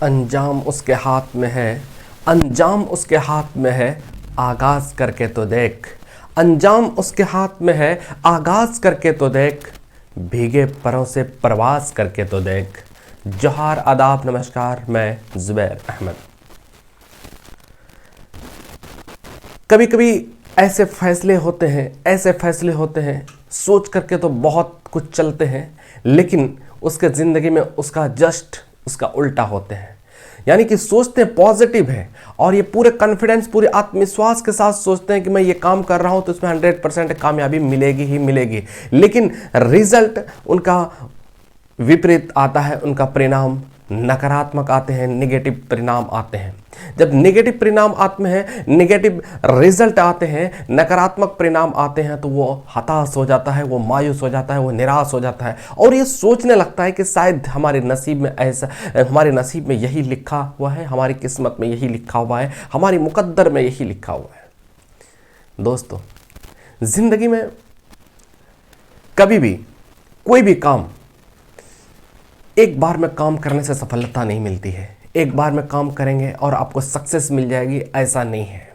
अंजाम उसके हाथ में है, अंजाम उसके हाथ में है, आगाज करके तो देख। अंजाम उसके हाथ में है, आगाज करके तो देख, भीगे परों से प्रवास करके तो देख। जोहार, आदाब, नमस्कार, मैं ज़ुबैर अहमद। कभी कभी ऐसे फैसले होते हैं, सोच करके तो बहुत कुछ चलते हैं, लेकिन उसके ज़िंदगी में उसका उल्टा होते हैं। यानी कि सोचते हैं पॉजिटिव है और ये पूरे कॉन्फिडेंस, पूरे आत्मविश्वास के साथ सोचते हैं कि मैं ये काम कर रहा हूँ तो इसमें 100% कामयाबी मिलेगी ही मिलेगी, लेकिन रिजल्ट उनका विपरीत आता है, उनका परिणाम नकारात्मक आते हैं, नेगेटिव परिणाम आते हैं। जब नेगेटिव परिणाम आते हैं, नेगेटिव रिजल्ट आते हैं, नकारात्मक परिणाम आते हैं, तो वो हताश हो जाता है, वो मायूस हो जाता है, वो निराश हो जाता है और ये सोचने लगता है कि शायद हमारे नसीब में यही लिखा हुआ है, हमारी किस्मत में यही लिखा हुआ है, हमारी मुकद्दर में यही लिखा हुआ है। दोस्तों, जिंदगी में कभी भी कोई भी काम एक बार में काम करने से सफलता नहीं मिलती है। एक बार में काम करेंगे और आपको सक्सेस मिल जाएगी, ऐसा नहीं है।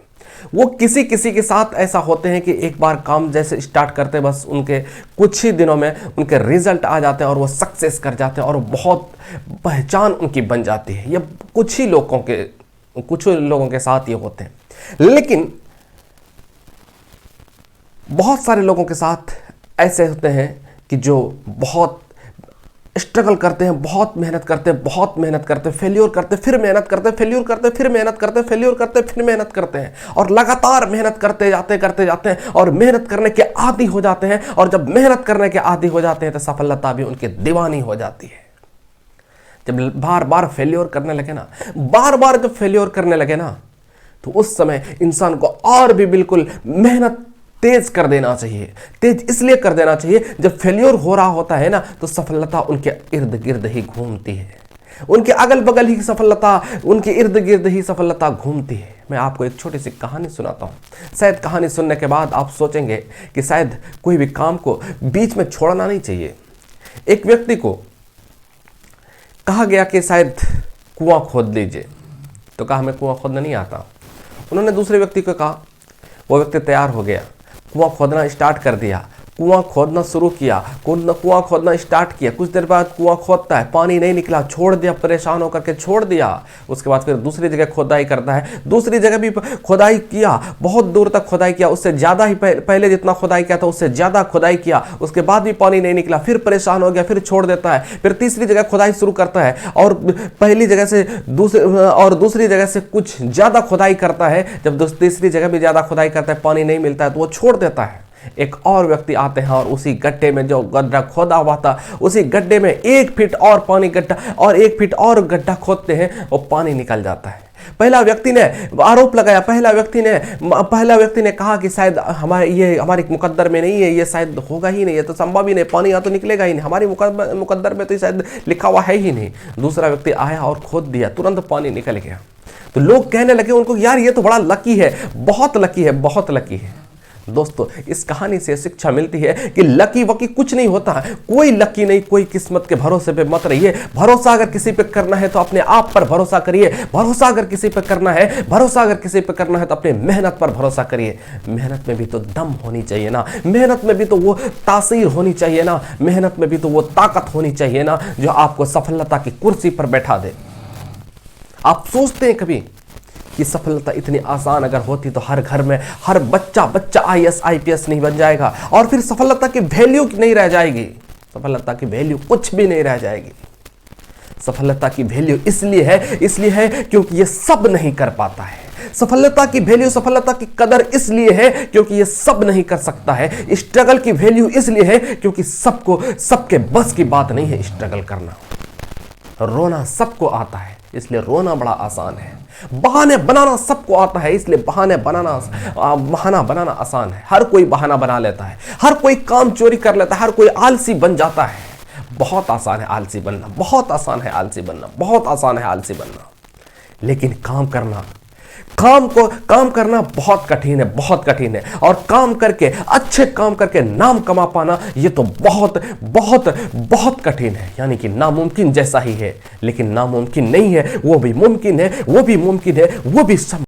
वो किसी के साथ ऐसा होते हैं कि एक बार काम जैसे स्टार्ट करते, बस उनके कुछ ही दिनों में उनके रिजल्ट आ जाते हैं और वो सक्सेस कर जाते हैं और बहुत पहचान उनकी बन जाती है। ये कुछ लोगों के साथ ये होते हैं, लेकिन बहुत सारे लोगों के साथ ऐसे होते हैं कि जो बहुत स्ट्रगल करते हैं, बहुत मेहनत करते हैं, फेल्योर करते, फिर मेहनत करते, फेल्योर करते, फिर मेहनत करते, फेल्योर करते, फिर मेहनत करते हैं और लगातार मेहनत करते जाते हैं और मेहनत करने के आदी हो जाते हैं। और जब मेहनत करने के आदी हो जाते हैं तो सफलता भी उनकी दीवानी हो जाती है। जब बार बार जब फेल्योर करने लगे ना, तो उस समय इंसान को और भी बिल्कुल मेहनत तेज कर देना चाहिए। तेज इसलिए कर देना चाहिए, जब फेल्योर हो रहा होता है ना, तो सफलता उनके इर्द गिर्द ही घूमती है, उनके अगल बगल ही सफलता, उनके इर्द गिर्द ही सफलता घूमती है। मैं आपको एक छोटी सी कहानी सुनाता हूँ। शायद कहानी सुनने के बाद आप सोचेंगे कि शायद कोई भी काम को बीच में छोड़ना नहीं चाहिए। एक व्यक्ति को कहा गया कि शायद कुआं खोद लीजिए, तो कहा हमें कुआं खोदना नहीं आता। उन्होंने दूसरे व्यक्ति को कहा, वो व्यक्ति तैयार हो गया, कुआं खोदना स्टार्ट कर दिया, कुआं खोदना शुरू किया, कुआं खोदना स्टार्ट किया। कुछ देर बाद कुआं खोदता है, पानी नहीं निकला, छोड़ दिया, परेशान होकर के छोड़ दिया। उसके बाद फिर दूसरी जगह खोदाई करता है, दूसरी जगह भी खोदाई किया, बहुत दूर तक खोदाई किया, उससे ज़्यादा ही पहले जितना खोदाई किया था उससे ज़्यादा खोदाई किया। उसके बाद भी पानी नहीं निकला, फिर परेशान हो गया, फिर छोड़ देता है। फिर तीसरी जगह खोदाई शुरू करता है और पहली जगह से दूसरी जगह से कुछ ज़्यादा खोदाई करता है। जब तीसरी जगह भी ज़्यादा खोदाई करता है, पानी नहीं मिलता है, तो वो छोड़ देता है। एक और व्यक्ति आते हैं और उसी गड्ढे में जो गड्ढा खोदा हुआ था, उसी गड्ढे में 1 फीट और पानी गड्ढा और 1 फीट और गड्ढा खोदते हैं और पानी निकल जाता है। पहला व्यक्ति ने आरोप लगाया, पहला व्यक्ति ने कहा कि शायद हमारे मुकद्दर में नहीं है, ये शायद होगा ही नहीं, ये तो संभव ही नहीं, पानी यहाँ तो निकलेगा ही नहीं, हमारी मुकद्दर में तो शायद लिखा हुआ है ही नहीं। दूसरा व्यक्ति आया और खोद दिया, तुरंत पानी निकल गया। तो लोग कहने लगे उनको, यार ये तो बड़ा लकी है, बहुत लकी है। दोस्तों, इस कहानी से शिक्षा मिलती है कि लकी वकी कुछ नहीं होता है, कोई लकी नहीं, कोई किस्मत के भरोसे पे मत रहिए। भरोसा अगर किसी पे करना है तो अपने आप पर भरोसा करिए। भरोसा अगर किसी पे करना है तो अपने मेहनत पर भरोसा करिए। मेहनत में भी तो दम होनी चाहिए ना, मेहनत में भी तो वो तासीर होनी चाहिए ना, मेहनत में भी तो वो ताकत होनी चाहिए ना, जो आपको सफलता की कुर्सी पर बैठा दे। आप सोचते हैं कभी कि सफलता इतनी आसान अगर होती तो हर घर में हर बच्चा IAS IPS नहीं बन जाएगा और फिर सफलता की वैल्यू नहीं रह जाएगी। सफलता की वैल्यू कुछ भी नहीं रह जाएगी। सफलता की वैल्यू इसलिए है क्योंकि ये सब नहीं कर पाता है। सफलता की वैल्यू, सफलता की कदर इसलिए है क्योंकि ये सब नहीं कर सकता है। स्ट्रगल की वैल्यू इसलिए है क्योंकि सबके बस की बात नहीं है स्ट्रगल करना। रोना सबको आता है, इसलिए रोना बड़ा आसान है। बहाने बनाना सबको आता है, इसलिए बहाना बनाना आसान है। हर कोई बहाना बना लेता है, हर कोई काम चोरी कर लेता है, हर कोई आलसी बन जाता है। बहुत आसान है आलसी बनना, बहुत आसान है आलसी बनना। लेकिन काम करना, काम करना बहुत कठिन है, बहुत कठिन है, और काम करके, अच्छे काम करके नाम कमा पाना ये तो बहुत बहुत बहुत कठिन है, यानी कि नामुमकिन जैसा ही है। लेकिन नामुमकिन नहीं है, वो भी मुमकिन है, वो भी मुमकिन है, वो भी